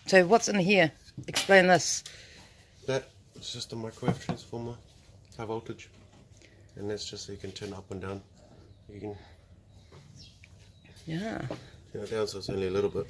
So what's in here? Explain this. That is just a microwave transformer, high voltage, and that's just so you can turn up and down. You can Yeah. turn it down so it's only a little bit.